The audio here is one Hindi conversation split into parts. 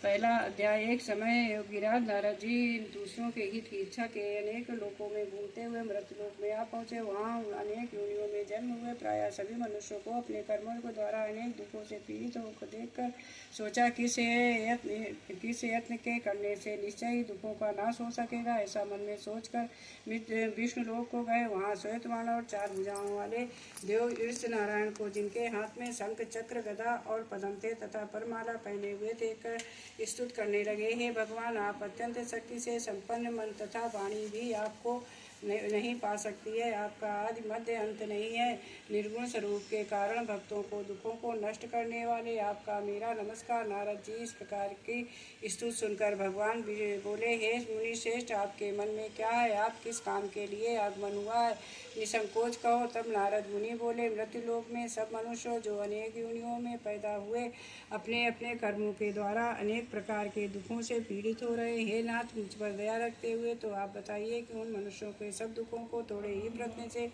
पहला अध्याय। एक समय गिरिराज नारद जी दूसरों के हित की इच्छा के अनेक लोकों में घूमते हुए मृतलोक में आ पहुँचे। वहाँ अनेक योनियों में जन्म हुए प्रायः सभी मनुष्यों को अपने कर्मों के द्वारा अनेक दुखों से पीड़ित होकर देखकर सोचा किस यत्न के करने से निश्चय ही दुखों का नाश हो सकेगा। ऐसा मन में सोचकर विष्णु लोक को गए। वहाँ श्वेतवाहन और 4 भुजाओं वाले देव ईश नारायण को, जिनके हाथ में शंख चक्र गदा और पद्म थे तथा परमाला पहने हुए थे, स्तुत करने लगे। हे भगवान, आप अत्यंत शक्ति से संपन्न, मन तथा वाणी भी आपको नहीं पा सकती है। आपका आदि मध्य अंत नहीं है। निर्गुण स्वरूप के कारण भक्तों को दुखों को नष्ट करने वाले आपका मेरा नमस्कार। नारद जी इस प्रकार की स्तुति सुनकर भगवान बोले, हे मुनि श्रेष्ठ, आपके मन में क्या है? आप किस काम के लिए आगमन हुआ है? निसंकोच कहो। तब नारद मुनि बोले, मृत्युलोक में सब मनुष्य जो अनेक योनियों में पैदा हुए अपने अपने कर्मों के द्वारा अनेक प्रकार के दुखों से पीड़ित हो रहे। हे नाथ, मुझ पर दया रखते हुए तो आप बताइए कि उन मनुष्यों के सब दुखों को थोड़े ही प्रयत्न से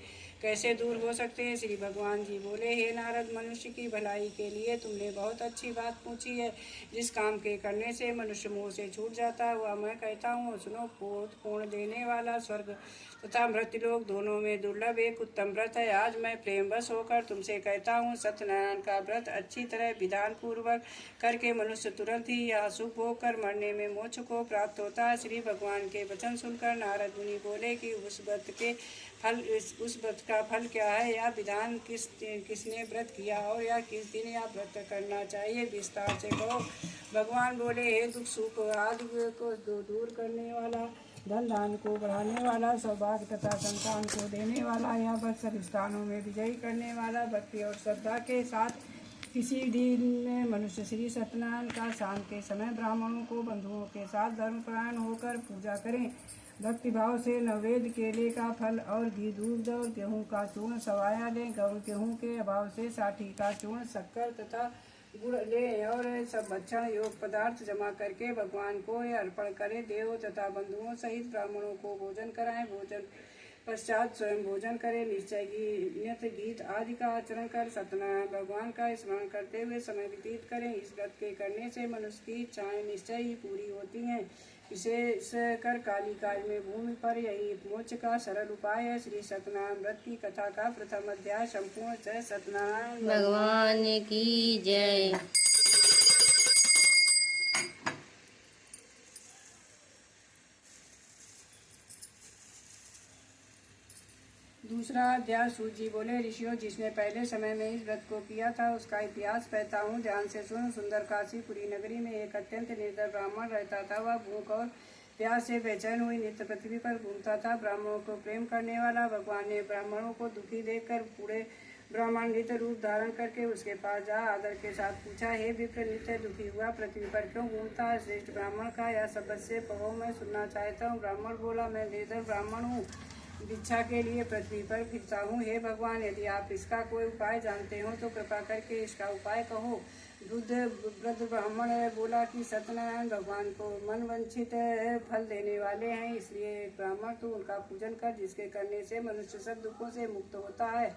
कैसे दूर हो सकते हैं। श्री भगवान जी बोले, हे नारद, मनुष्य की भलाई के लिए तुमने बहुत अच्छी बात पूछी है। जिस काम के करने से मनुष्य मोह से छूट जाता है वह मैं कहता हूँ, सुनो। पूर्ण देने वाला स्वर्ग तथा मृत्युलोक दोनों में दुर्लभ एक उत्तम व्रत है। आज मैं प्रेमवश होकर तुमसे कहता हूँ, सत्यनारायण का व्रत अच्छी तरह विधान पूर्वक करके मनुष्य तुरंत ही यह सुख होकर मरने में मोक्ष को प्राप्त होता है। श्री भगवान के वचन सुनकर नारद मुनि बोले कि उस व्रत का फल क्या है? यह विधान किसने व्रत किया और या किस दिन यह व्रत करना चाहिए? विस्तार से कहो। भगवान बोले, हे दुख सुख आदि को दूर करने वाला, धन धान को बढ़ाने वाला, सौभाग्य तथा संतान को देने वाला, या व्रत सब स्थानों में विजयी करने वाला, भक्ति और श्रद्धा के साथ किसी दिन में मनुष्य श्री सत्यनारायण का शाम के समय ब्राह्मणों को बंधुओं के साथ धर्मपरायण होकर पूजा करें। भक्ति भाव से नवेद केले का फल और घी, दूध और गेहूँ का चूर्ण सवाया लें। गेहूँ के अभाव से साठी का चूर्ण, शक्कर तथा गुड़ ले और सब भक्षण योग पदार्थ जमा करके भगवान को अर्पण करें। देव तथा बंधुओं सहित ब्राह्मणों को भोजन कराएं। भोजन पश्चात स्वयं भोजन करें। निश्चय नियत गीत आदि का आचरण कर सत्यनारायण भगवान का स्मरण करते हुए समय व्यतीत करें। इस व्रत के करने से मनुष्य की इच्छाएं निश्चय ही पूरी होती हैं। विशेष कर काली काल में भूमि पर यही मोक्ष का सरल उपाय है। श्री सत्यनारायण व्रत की कथा का प्रथम अध्याय संपूर्ण। जय सत्यनारायण भगवान की जय। दूसरा अध्याय। सूत जी बोले, ऋषियों, जिसने पहले समय में इस व्रत को किया था उसका इतिहास कहता हूँ, ध्यान से सुनो। सुंदर काशीपुरी नगरी में एक अत्यंत निर्धन ब्राह्मण रहता था। वह भूख और प्यास से बेचैन हुई नित्य पृथ्वी पर घूमता था। ब्राह्मणों को प्रेम करने वाला भगवान ने ब्राह्मणों को दुखी देखकर पूरे ब्राह्मण नित्य रूप धारण करके उसके पास जा आदर के साथ पूछा, हे विप्र, नित्य दुखी हुआ पृथ्वी पर क्यों घूमता है? श्रेष्ठ ब्राह्मण का यह शब्द से कहो, मैं सुनना चाहता हूँ। ब्राह्मण बोला, मैं निर्धन ब्राह्मण हूँ, भिक्षा के लिए पृथ्वी पर फिरता हूँ। हे भगवान, यदि आप इसका कोई उपाय जानते हो तो कृपा करके इसका उपाय कहो। वृद्ध ब्राह्मण बोला कि सत्यनारायण भगवान को मन वांछित फल देने वाले हैं, इसलिए ब्राह्मण तू उनका पूजन कर, जिसके करने से मनुष्य सब दुखों से मुक्त होता है।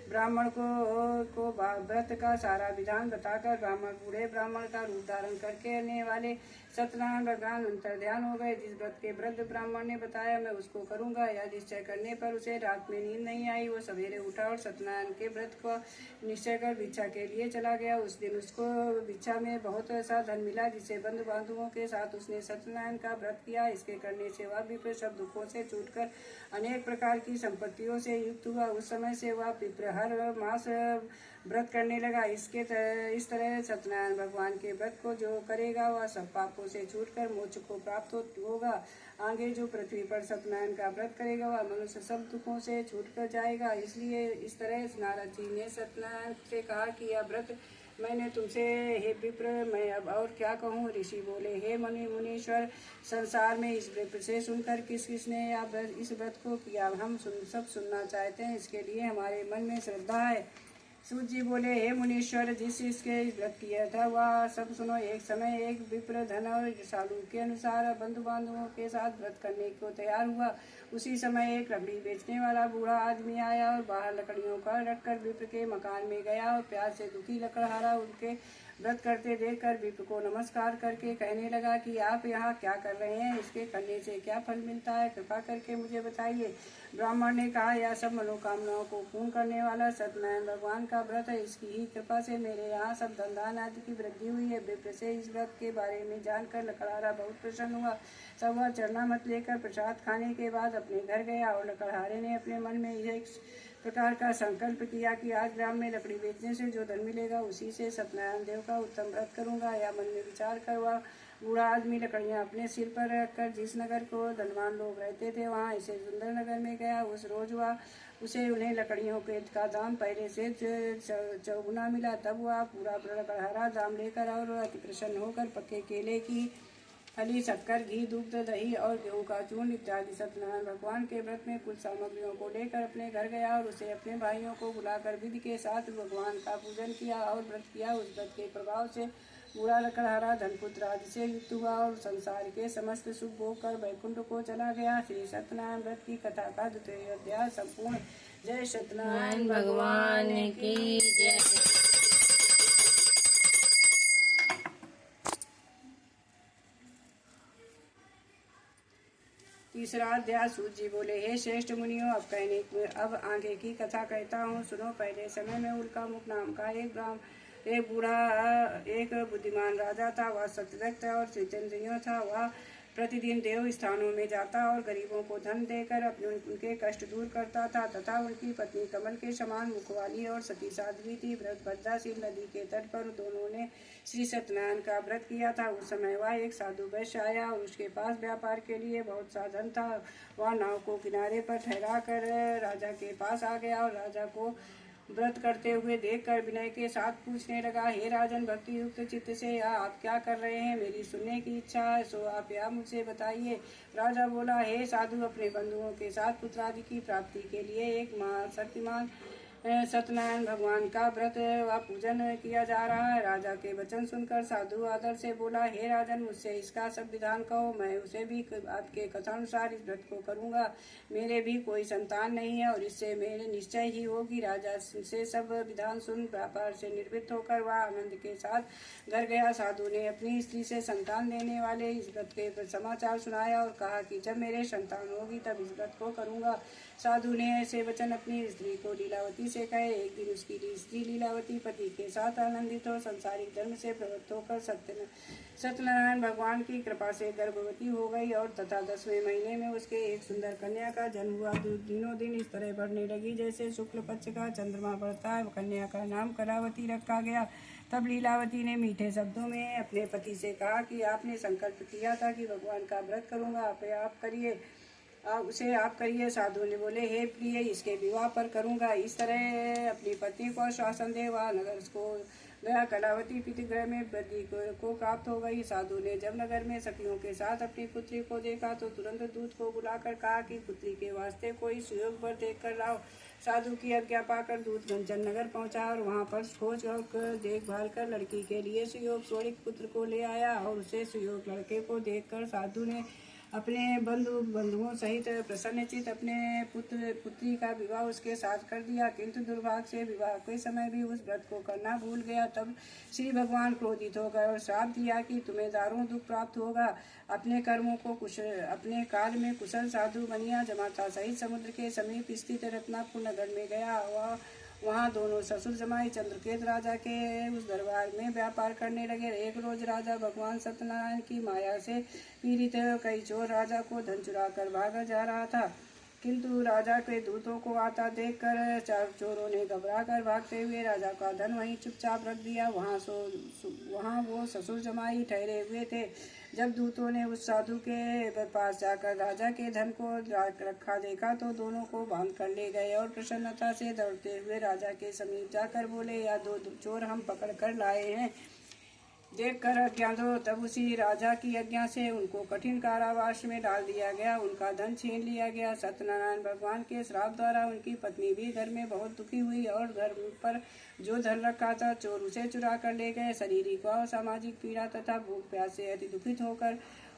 ब्राह्मण को व्रत का सारा विधान बताकर ब्राह्मण बूढ़े ब्राह्मण का रूप धारण करके आने वाले सत्यनारायण भगवान अंतर ध्यान हो गए। जिस व्रत के वृद्ध ब्राह्मण ने बताया मैं उसको करूंगा, या निश्चय करने पर उसे रात में नींद नहीं आई। वो सवेरे उठा और सत्यनारायण के व्रत को निश्चय कर भिक्षा के लिए चला गया। उस दिन उसको भिक्षा में बहुत ऐसा धन मिला जिससे बंधु बांधवों के साथ उसने सत्यनारायण का व्रत किया। इसके करने से वह विप्र सब दुखों से छूटकर अनेक प्रकार की संपत्तियों से युक्त हुआ। उस समय से वह विप्र हर मास व्रत करने लगा। इस तरह सत्यनारायण भगवान के व्रत को जो करेगा वह सब पापों से छूटकर मोक्ष को प्राप्त होगा। आगे जो पृथ्वी पर सत्यनारायण का व्रत करेगा वह मनुष्य सब दुखों से छूटकर जाएगा। इसलिए इस तरह नारद जी ने सत्यनारायण से कहा कि यह व्रत मैंने तुमसे, हे विप्र, मैं अब और क्या कहूँ? ऋषि बोले, हे मुनीश्वर, संसार में इस व्रत से सुनकर किस किसने इस व्रत को किया, हम सब सुनना चाहते हैं। इसके लिए हमारे मन में श्रद्धा है। सूत जी बोले, हे मुनीश्वर, जिस इसके व्रत किया था वह सब सुनो। एक समय एक विप्र धन और सालू के अनुसार बंधु बांधवों के साथ व्रत करने को तैयार हुआ। उसी समय एक लकड़ी बेचने वाला बूढ़ा आदमी आया और बाहर लकड़ियों का रखकर विप्र के मकान में गया और प्यार से दुखी लकड़हारा उनके व्रत करते देखकर विप्र को नमस्कार करके कहने लगा कि आप यहाँ क्या कर रहे हैं, इसके करने से क्या फल मिलता है, कृपा करके मुझे बताइए। ब्राह्मण ने कहा, यह सब मनोकामनाओं को पूर्ण करने वाला सत्यनारायण भगवान का व्रत है, इसकी ही कृपा से मेरे यहाँ सब धन धान आदि की वृद्धि हुई है। विप्र से इस व्रत के बारे में जानकर लकड़हारा बहुत प्रसन्न हुआ। सब वह चरणामत लेकर प्रसाद खाने के बाद अपने घर गया और लकड़हारे ने अपने मन में एक प्रकार का संकल्प किया कि आज ग्राम में लकड़ी बेचने से जो धन मिलेगा उसी से सत्यनारायण देव का उत्तम व्रत करूंगा। या मन में विचार कर वह बूढ़ा आदमी लकड़ियां अपने सिर पर रखकर जिस नगर को धनवान लोग रहते थे वहां ऐसे सुंदर नगर में गया। उस रोज वह उसे उन्हें लकड़ियों के का दाम पहले से चौगुना मिला। तब वह पूरा लकड़हारा दाम लेकर और अति प्रसन्न होकर पक्के केले की फली, शक्कर, घी, दूध, दही और गेहूं का चूर्ण इत्यादि सत्यनारायण भगवान के व्रत में कुछ सामग्रियों को लेकर अपने घर गया और उसे अपने भाइयों को बुलाकर विधि के साथ भगवान का पूजन किया और व्रत किया। उस व्रत के प्रभाव से बूढ़ा लकड़हारा धनपुत्र आदि से युक्त हुआ और संसार के समस्त सुख भोग कर वैकुंठ को चला गया। श्री सत्यनारायण व्रत की कथा का 2वां अध्याय संपूर्ण। जय सत्यनारायण भगवान की जय। तीसरा अध्याय। सूत जी बोले, हे श्रेष्ठ मुनियों, अब आगे की कथा कहता हूँ, सुनो। पहले समय में उल्का मुख नाम का एक बुद्धिमान राजा था। वह सत्यव्रत और जितेंद्रिय था। वह प्रतिदिन देव स्थानों में जाता और गरीबों को धन देकर उनके कष्ट दूर करता था तथा उनकी पत्नी कमल के समान मुख वाली और सती साध्वी थी। भद्राशील नदी के तट पर दोनों ने श्री सत्यनारायण का व्रत किया था। उस समय वह एक साधु वैश्य आया और उसके पास व्यापार के लिए बहुत साधन था। वह नाव को किनारे पर ठहरा कर राजा के पास आ गया और राजा को व्रत करते हुए देखकर विनय के साथ पूछने लगा, हे राजन, भक्ति युक्त चित्त से आप क्या कर रहे हैं? मेरी सुनने की इच्छा है, सो आप यह मुझसे बताइए। राजा बोला, हे साधु, अपने बंधुओं के साथ पुत्र आदि की प्राप्ति के लिए एक शक्तिमान सत्यनारायण भगवान का व्रत व पूजन किया जा रहा है। राजा के वचन सुनकर साधु आदर से बोला, हे राजन, मुझसे इसका सब विधान कहो, मैं उसे भी आपके कथानुसार इस व्रत को करूंगा। मेरे भी कोई संतान नहीं है और इससे मेरे निश्चय ही होगी। राजा से सब विधान सुन व्यापार से निर्वृत्त होकर वह आनंद के साथ घर गया। साधु ने अपनी स्त्री से संतान देने वाले इस व्रत के समाचार सुनाया और कहा कि जब मेरे संतान होगी तब इस व्रत को करूंगा। साधु ने ऐसे वचन अपनी स्त्री को लीलावती से कहे। एक दिन उसकी स्त्री लीलावती पति के साथ आनंदित हो संसारिक धर्म से प्रवृत्त होकर सत्यनारायण भगवान की कृपा से गर्भवती हो गई और तथा 10वें महीने में उसके एक सुंदर कन्या का जन्म हुआ। दिनों दिन इस तरह बढ़ने लगी जैसे शुक्ल पक्ष का चंद्रमा बढ़ता है। कन्या का नाम कलावती रखा गया। तब लीलावती ने मीठे शब्दों में अपने पति से कहा कि आपने संकल्प किया था कि भगवान का व्रत करूंगा, आप करिए, उसे आप करिए। साधु ने बोले, हे प्रिय, इसके विवाह पर करूंगा। इस तरह अपनी पत्नी को आश्वासन दे वह नगर को गया। कलावती पितृगृह में वृद्धि को प्राप्त हो गई। साधु ने जब नगर में सखियों के साथ अपनी पुत्री को देखा तो तुरंत दूत को बुलाकर कहा कि पुत्री के वास्ते कोई सुयोग पर देख कर लाओ। साधु की आज्ञा पाकर दूत घनचन नगर पहुंचा और वहां पर खोज और देखभाल कर लड़की के लिए सुयोग स्वरिक पुत्र को ले आया और उसे सुयोग लड़के को देखकर साधु ने अपने बंधुओं सहित प्रसन्नचित अपने पुत्री का विवाह उसके साथ कर दिया। किंतु दुर्भाग्य से विवाह के समय भी उस व्रत को करना भूल गया। तब श्री भगवान क्रोधित हो गए और श्राप दिया कि तुम्हें दारुण दुख प्राप्त होगा। अपने अपने काल में कुशल साधु बनिया जमाता सहित समुद्र के समीप स्थित रत्नापुर नगर में गया। वहाँ दोनों ससुर जमाई चंद्रकेत राजा के उस दरबार में व्यापार करने लगे। एक रोज राजा भगवान सत्यनारायण की माया से पीड़ित कई चोर राजा को धन चुरा कर भागा जा रहा था। किंतु राजा के दूतों को आता देखकर चोरों ने घबरा कर भागते हुए राजा का धन वहीं चुपचाप रख दिया। वहाँ वो ससुर जमाई ठहरे हुए थे। जब दूतों ने उस साधु के पास जाकर राजा के धन को रखा देखा तो दोनों को बांध कर ले गए और प्रसन्नता से दौड़ते हुए राजा के समीप जाकर बोले, या दो चोर हम पकड़ कर लाए हैं, देख कर आज्ञा दो। तब उसी राजा की आज्ञा से उनको कठिन कारावास में डाल दिया गया। उनका धन छीन लिया गया। सत्यनारायण भगवान के श्राप द्वारा उनकी पत्नी भी घर में बहुत दुखी हुई और घर पर जो धन रखा था चोर उसे चुरा कर ले गए। शारीरिक व सामाजिक पीड़ा तथा भूख प्यास से अति दुखित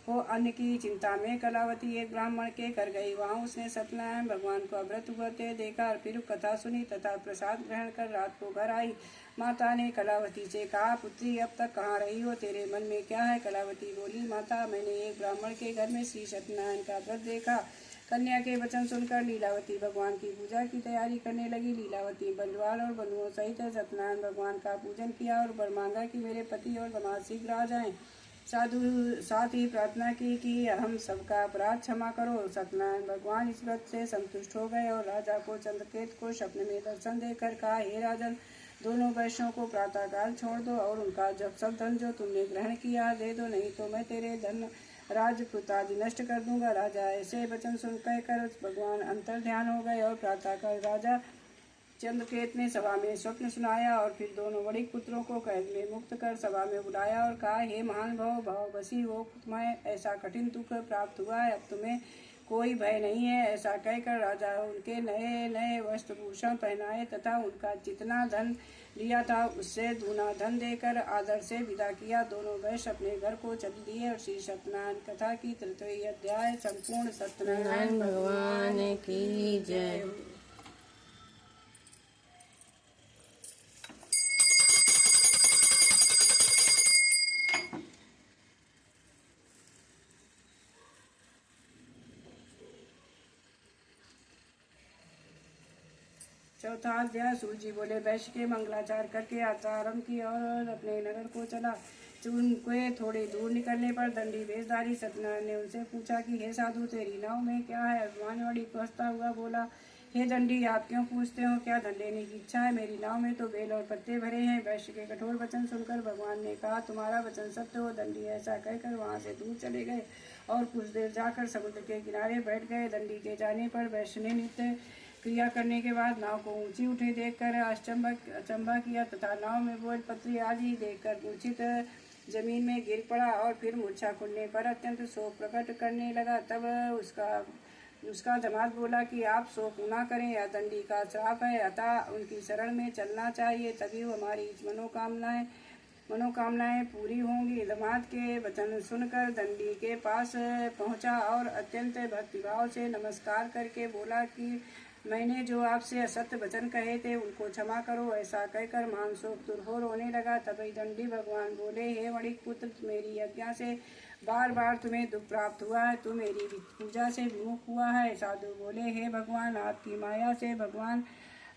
हो अन्न की चिंता में कलावती एक ब्राह्मण के घर गई। वहाँ उसने सत्यनारायण भगवान को व्रत होते देखा, फिर कथा सुनी तथा प्रसाद ग्रहण कर रात को घर आई। माता ने कलावती से कहा, पुत्री अब तक कहाँ रही हो, तेरे मन में क्या है? कलावती बोली, माता मैंने एक ब्राह्मण के घर में श्री सत्यनारायण का व्रत देखा। कन्या के वचन सुनकर लीलावती भगवान की पूजा की तैयारी करने लगी। लीलावती परिवार और बंधुओं सहित सत्यनारायण भगवान का पूजन किया और वर मांगा कि मेरे पति और दामाद शीघ्र आ जाएं। साधु साथ ही प्रार्थना की कि हम सबका अपराध क्षमा करो। सत्यनारायण भगवान इस व्रत से संतुष्ट हो गए और राजा को चंद्रकेत को स्वप्न में दर्शन देकर कहा, हे राजन, दोनों वैश्यों को प्रातःकाल छोड़ दो और उनका जब सब धन जो तुमने ग्रहण किया दे दो, नहीं तो मैं तेरे धन राजपूत आदि नष्ट कर दूंगा। राजा ऐसे वचन सुन कर भगवान अंतर ध्यान हो गए और प्रातःकाल राजा चंद्रकेत ने सभा में स्वप्न सुनाया और फिर दोनों वणिक पुत्रों को कैद में मुक्त कर सभा में बुलाया और कहा, हे महान भाववशी हो, तुम्हें ऐसा कठिन दुख प्राप्त हुआ है, अब तुम्हें कोई भय नहीं है। ऐसा कहकर राजा उनके नए नए वस्त्र भूषण पहनाए तथा उनका जितना धन लिया था उससे दूना धन देकर आदर से विदा किया। दोनों वैश्य अपने घर को चल दिए और श्री सत्यनारायण कथा की तृतीय अध्याय संपूर्ण। सत्यनारायण भगवान की जय। चौथा अध्याय। सूर्य जी बोले, वैश्य के मंगलाचार करके आरंभ की और अपने नगर को चला। उनके थोड़े दूर निकलने पर दंडी वेशधारी सत्यनारायण ने उनसे पूछा कि हे साधु, तेरी नाव में क्या है? अभिमानवाड़ी को हंसता हुआ बोला, हे दंडी, आप क्यों पूछते हो? क्या धन लेने की इच्छा है? मेरी नाव में तो बेल और पत्ते भरे हैं। वैश्य के कठोर वचन सुनकर भगवान ने कहा, तुम्हारा वचन सत्य हो। दंडी ऐसा कहकर वहाँ से दूर चले गए और कुछ देर जाकर समुद्र के किनारे बैठ गए। दंडी के जाने पर वैश्य ने नित्य क्रिया करने के बाद नाव को ऊंची उठे देखकर अचंभा किया तथा नाव में बोल पत्री आदि देखकर मूर्छित जमीन में गिर पड़ा और फिर मूर्छा खुलने पर अत्यंत शोक प्रकट करने लगा। तब उसका दामाद बोला कि आप शोक न करें, यह दंडी का श्राप है, अतः उनकी शरण में चलना चाहिए, तभी हमारी मनोकामनाएं पूरी होंगी। दामाद के वचन सुनकर दंडी के पास पहुंचा और अत्यंत भक्तिभाव से नमस्कार करके बोला कि मैंने जो आपसे असत्य वचन कहे थे उनको क्षमा करो। ऐसा कहकर महान शोक दूर हो रोने लगा। तभी दंडी भगवान बोले, हे वणिक पुत्र, मेरी आज्ञा से बार बार तुम्हें दुख प्राप्त हुआ है, तू मेरी पूजा से विमुख हुआ है। साधु बोले, हे भगवान, आपकी माया से भगवान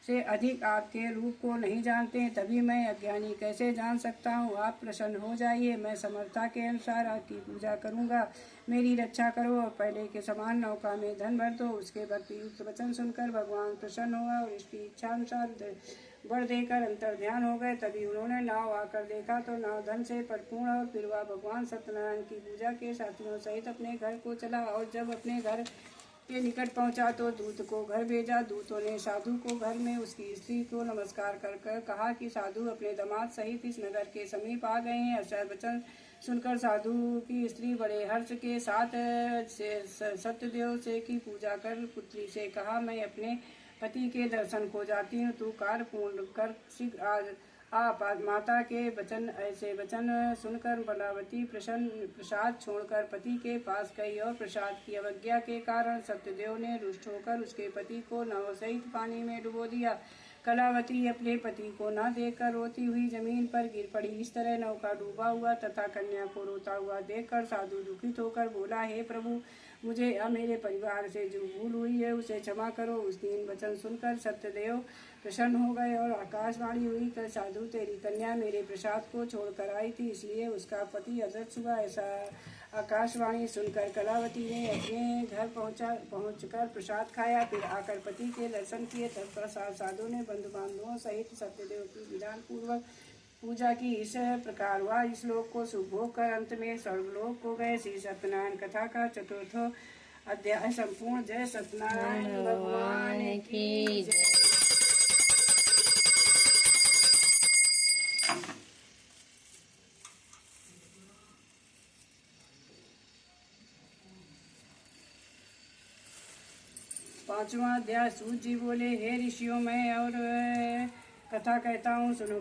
से अधिक आपके रूप को नहीं जानते, तभी मैं अज्ञानी कैसे जान सकता हूँ। आप प्रसन्न हो जाइए, मैं समर्था के अनुसार आपकी पूजा करूँगा। मेरी रक्षा करो और पहले के समान नौका में धन भर दो। उसके भक्ति युक्त वचन सुनकर भगवान प्रसन्न हुआ और इसकी इच्छा अनुसार बढ़ देकर अंतर ध्यान हो गए। तभी उन्होंने नाव आकर देखा तो नाव धन से परिपूर्ण और फिर वह भगवान सत्यनारायण की पूजा के साथियों सहित अपने घर को चला और जब अपने घर के निकट पहुंचा तो दूत को घर भेजा। दूतों ने साधु को घर में उसकी स्त्री को नमस्कार कर कहा कि साधु अपने दामाद सहित इस नगर के समीप आ गए हैं। ऐसा वचन सुनकर साधु की स्त्री बड़े हर्ष के साथ सत्यदेव से की पूजा कर पुत्री से कहा, मैं अपने पति के दर्शन को जाती हूँ, तू कार्य पूर्ण कर शीघ्र माता के वचन ऐसे वचन सुनकर बलावती प्रसाद छोड़कर पति के पास गई और प्रसाद की अवज्ञा के कारण सत्यदेव ने रुष्ट होकर उसके पति को नाव सहित पानी में डुबो दिया। कलावती अपने पति को न देखकर रोती हुई जमीन पर गिर पड़ी। इस तरह नौका डूबा हुआ तथा कन्या को रोता हुआ देखकर साधु दुखित होकर बोला, हे प्रभु, मुझे या मेरे परिवार से जो भूल हुई है उसे क्षमा करो। उस दिन वचन सुनकर सत्यदेव प्रसन्न हो गए और आकाशवाणी हुई कि साधु, तेरी कन्या मेरे प्रसाद को छोड़कर आई थी, इसलिए उसका पति अदृश्य हुआ। ऐसा आकाशवाणी सुनकर कलावती ने अपने घर पहुंचकर प्रसाद खाया, फिर आकर पति के दर्शन किए। तत्पश्चात साधु ने बंधु बांधवों सहित सत्यदेव की विधान पूर्वक पूजा की। इस प्रकार वह इस लोक को सुभोग कर अंत में स्वर्गलोक को गए। श्री सत्यनारायण कथा का चतुर्थ अध्याय संपूर्ण। जय सत्यनारायण भगवान की जय। पांचवा अध्याय। सूत जी बोले, हे ऋषियों, मैं और कथा कहता हूँ, सुनो।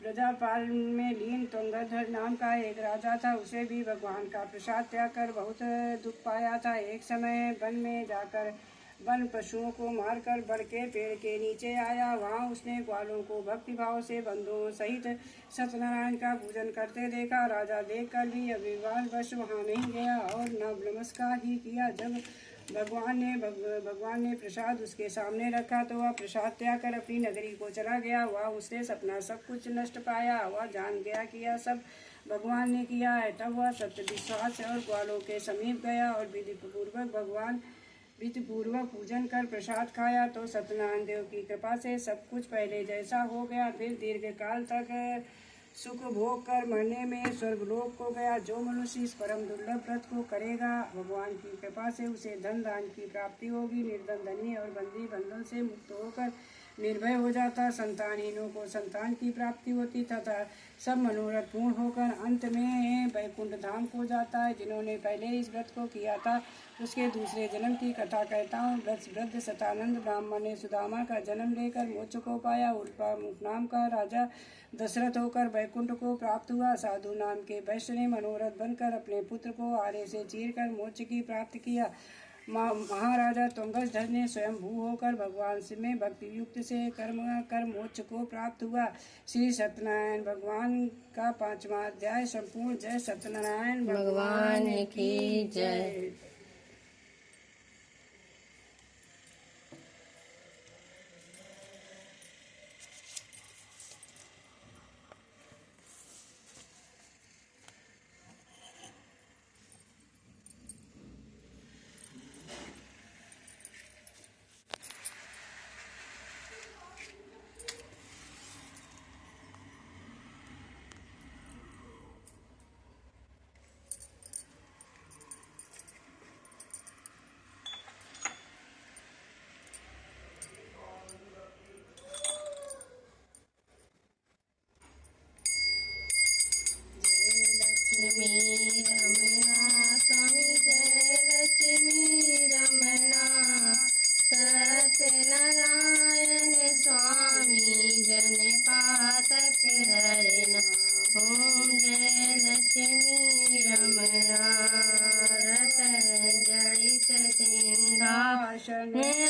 प्रजापाल में लीन तुंग गिरिराज नाम का एक राजा था। उसे भी भगवान का प्रसाद त्याग कर बहुत दुख पाया था। एक समय वन में जाकर वन पशुओं को मारकर बड़ के पेड़ के नीचे आया। वहाँ उसने ग्वालों को भक्तिभाव से बंधुओं सहित सत्यनारायण का पूजन करते देखा। राजा देखकर भी अभिमानवश वहाँ नहीं गया और न नमस्कार ही किया। जब भगवान ने प्रसाद उसके सामने रखा तो वह प्रसाद त्याग कर अपनी नगरी को चला गया। वह उसने अपना सब कुछ नष्ट पाया। वह जान गया कि यह सब भगवान ने किया है। तब वह सत्य विश्वास और ग्वालों के समीप गया और विधिपूर्वक पूजन कर प्रसाद खाया तो सत्यनारायण देव की कृपा से सब कुछ पहले जैसा हो गया। फिर दीर्घ काल तक सुख भोग कर मरने में स्वर्गलोक को गया। जो मनुष्य इस परम दुर्लभ व्रत को करेगा भगवान की कृपा से उसे धन दान की प्राप्ति होगी। निर्धन धनी और बंदी बंधन से मुक्त होकर निर्भय हो जाता। संतानहीनों को संतान की प्राप्ति होती तथा सब मनोरथ पूर्ण होकर अंत में वैकुंठ धाम को जाता है। जिन्होंने पहले इस व्रत को किया था उसके दूसरे जन्म की कथा कहता हूँ। वृद्ध शतानंद ब्राह्मण ने सुदामा का जन्म लेकर मोक्ष को पाया। उल्पामुख नाम का राजा दशरथ होकर वैकुंठ को प्राप्त हुआ। साधु नाम के वैश्य ने मनोरथ बनकर अपने पुत्र को आरे से चीरकर मोक्ष की प्राप्ति किया। महाराजा तुंगसध्वज ने स्वयं भू होकर भगवान से में भक्ति युक्त से कर्म कर मोक्ष को प्राप्त हुआ। श्री सत्यनारायण भगवान का 5वां अध्याय संपूर्ण। जय सत्यनारायण भगवान की जय।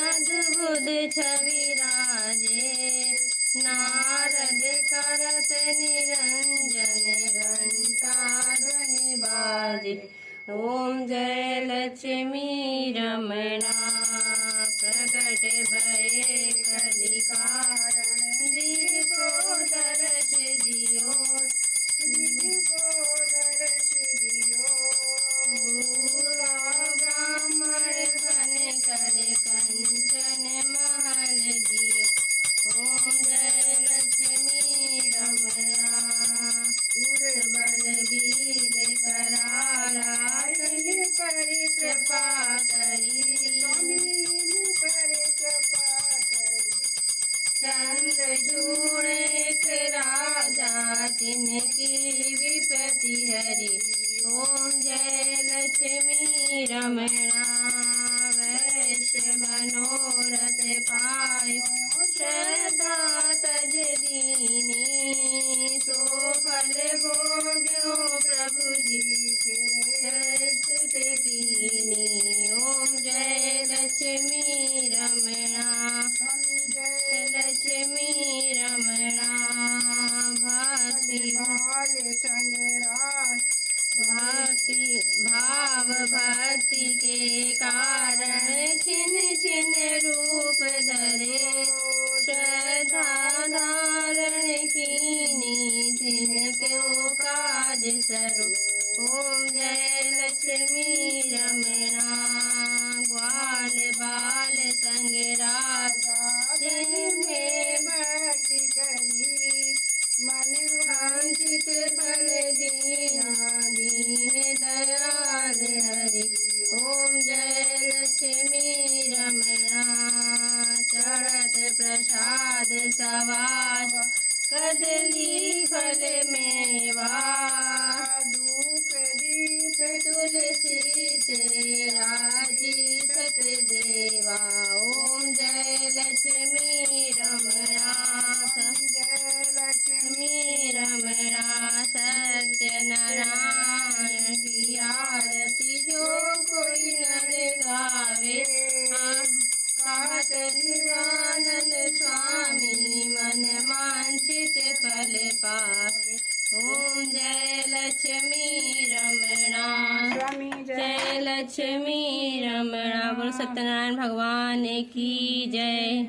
अद्भुत छवि राजे नारद करत निरंजन घंटा ध्वनि बाजे। ओम जय लक्ष्मी रमणा प्रगट भये कलिकारण दिव्य को दर्श दियो भूरा ब्राह्मण बन कर कंचन महल दियो। ओम जय लक्ष्मी रमणा दुर्बल वीर करारा पर कृपा करी चंद्र चूड़ एक राजा तिनकी विपत्ति हरी। ओम जय लक्ष्मी रमणा वैश्य मनोरथ पायो श्रद्धा तज दीनी सो फल भोग्यो प्रभु जी फिर स्तुत कीनी। ओम जय लक्ष्मी रमणा जय लक्ष्मी रमणा भक्ति भाल संग्राम भक्ति भाव भक्ति के कारण छिन छिन रूप धरे श्रद्धा धारण कीनी जिन क्यों काज सरो। ओम जय लक्ष्मी रमणा ग्वाल बाल संग राजा जिनमें भक्ति करी मन वांछित फल दीना दीन दयाल हरि। ओम जय लक्ष्मी रमणा चढ़त प्रसाद सवार कदली फल मेवा धूप दीप तुलसी से राजी सत देवा। ओम जय लक्ष्मी रमणा जय लक्ष्मी रमणा सद लक्ष्मी रमणा। बोलो सत्यनारायण भगवान की जय।